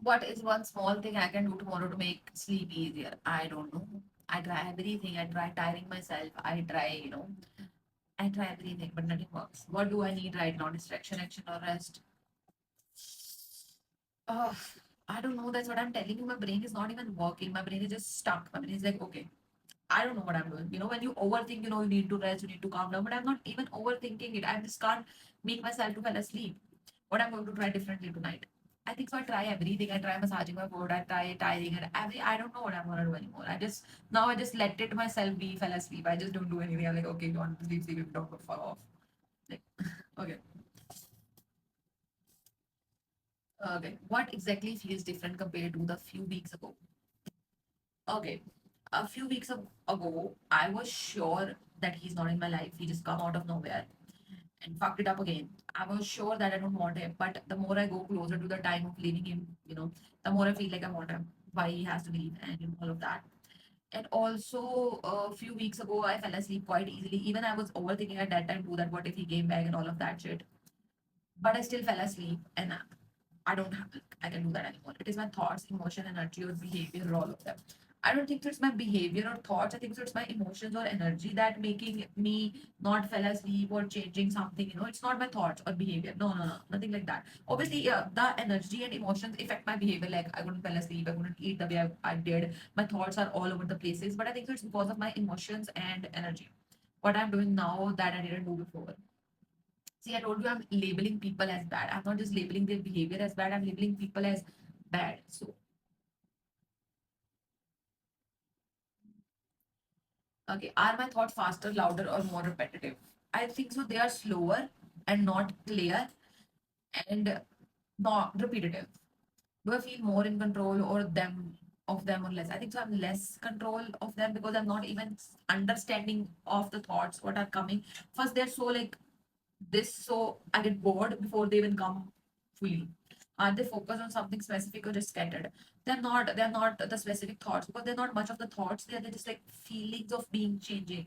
What is one small thing I can do tomorrow to make sleep easier? I don't know. I try everything. I try tiring myself. I try, I try everything, but nothing works. What do I need right now? Distraction, action, or rest? Oh, I don't know. That's what I'm telling you. My brain is not even working. My brain is just stuck. My brain is like, okay, I don't know what I'm doing. When you overthink, you need to rest, you need to calm down. But I'm not even overthinking it. I just can't make myself to fall asleep. What I'm going to try differently tonight. I think so. I try everything. I try massaging my foot. I try tiring and every. I don't know what I'm gonna do anymore. I just let it myself be. Fell asleep. I just don't do anything. I'm like, okay, you want to sleep, sleep. If you don't, go fall off. Like, okay, okay. What exactly feels different compared to the few weeks ago? Okay. A few weeks ago, I was sure that he's not in my life. He just come out of nowhere and fucked it up again. I was sure that I don't want him, but the more I go closer to the time of leaving him, the more I feel like I want him. Why he has to leave and all of that. And also, a few weeks ago, I fell asleep quite easily. Even I was overthinking at that time too that what if he came back and all of that shit. But I still fell asleep, and I don't have, I can do that anymore. It is my thoughts, emotion, energy, or behavior, all of them. I don't think so it's my behavior or thoughts. I think so it's my emotions or energy that making me not fall asleep or changing something. It's not my thoughts or behavior. No, no, no, nothing like that. Obviously, the energy and emotions affect my behavior. Like I couldn't fall asleep, I couldn't eat the way I did. My thoughts are all over the places. But I think so it's because of my emotions and energy. What I'm doing now that I didn't do before. See, I told you I'm labeling people as bad. I'm not just labeling their behavior as bad, I'm labeling people as bad. So, okay, are my thoughts faster, louder, or more repetitive? I think so. They are slower and not clear and not repetitive. Do I feel more in control or them of them or less? I think so. I'm less control of them because I'm not even understanding of the thoughts what are coming. First, they're so like this, so I get bored before they even come freely. Are they focused on something specific or just scattered? They're not the specific thoughts because they're not much of the thoughts. They're just like feelings of being changing.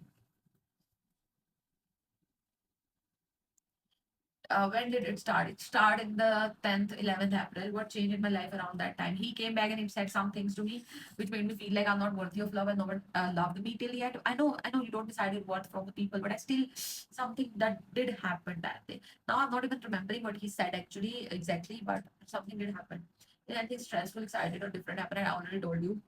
When did it start? It started in the 10th, 11th April. What changed in my life around that time? He came back and he said some things to me, which made me feel like I'm not worthy of love and no one loved me till yet. I know you don't decide your worth from the people, but I still, something that did happen that day. Now I'm not even remembering what he said actually exactly, but something did happen. Did anything stressful, excited, or different happen? I already told you.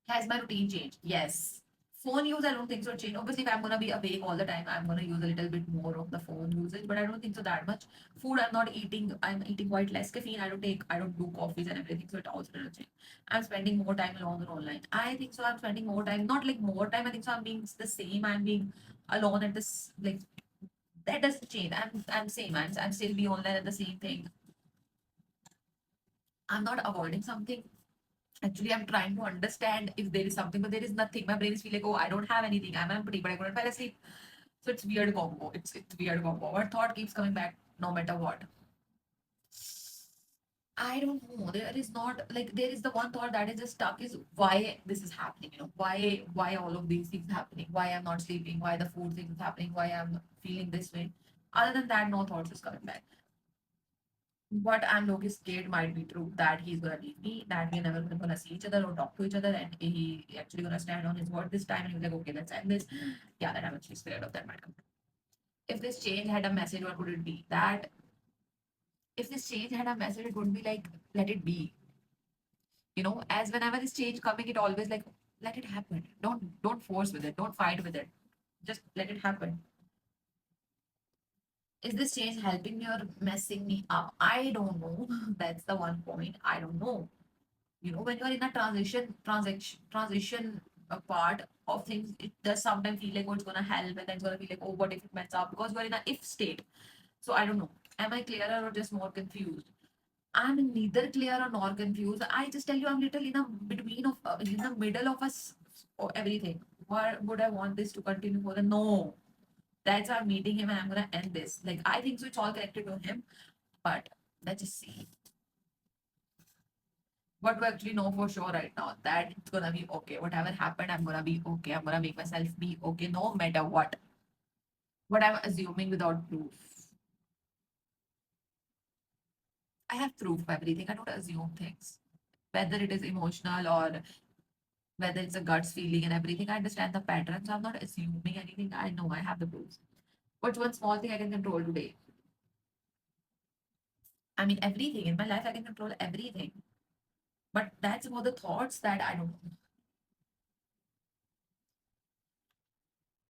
Has my routine changed? Yes. Phone use, I don't think so change. Obviously, if I'm gonna be awake all the time, I'm gonna use a little bit more of the phone usage, but I don't think so that much. Food, I'm not eating. I'm eating quite less caffeine. I don't do coffees and everything, so it also doesn't change. I'm spending more time alone or online. I think so. I'm spending more time, not like more time. I think so. I'm being the same. I'm being alone at this like that doesn't change. I'm same. I'm still be online at the same thing. I'm not avoiding something. Actually, I'm trying to understand if there is something, but there is nothing. My brain is feeling like, oh, I don't have anything. I'm empty, but I couldn't fall asleep. So it's weird combo. It's weird combo. Our thought keeps coming back no matter what. I don't know. There is not like there is the one thought that is just stuck is why this is happening. Why all of these things happening? Why I'm not sleeping? Why the food thing is happening? Why I'm feeling this way? Other than that, no thoughts is coming back. What I'm low scared might be true that he's gonna leave me, that we're never gonna see each other or talk to each other, and he actually gonna stand on his word this time and he's like, okay, let's end this. Yeah, that I'm actually scared of that might come. If this change had a message, what would it be? That if this change had a message, it would be like, let it be. As whenever this change coming, it always like, let it happen. Don't force with it. Don't fight with it. Just let it happen. Is this change helping me or messing me up? I don't know. That's the one point. I don't know. When you're in a transition part of things, it does sometimes feel like, oh, it's gonna help, and then it's gonna be like, oh, what if it messes up, because we're in a if state. So I don't know, am I clearer or just more confused? I'm neither clear or nor confused. I just tell you, I'm little in a between of in the middle of us or everything. Why would I want this to continue for the no? That's why I'm meeting him and I'm gonna end this. Like, I think so it's all connected to him, but let's just see. What we actually know for sure right now, that it's gonna be okay. Whatever happened, I'm gonna be okay. I'm gonna make myself be okay no matter what. What I'm assuming without proof. I have proof of everything. I don't assume things, whether it is emotional or whether it's a guts feeling and everything. I understand the patterns. I'm not assuming anything. I know I have the proofs. What's one small thing I can control today? I mean, everything in my life, I can control everything. But that's about the thoughts that I don't know.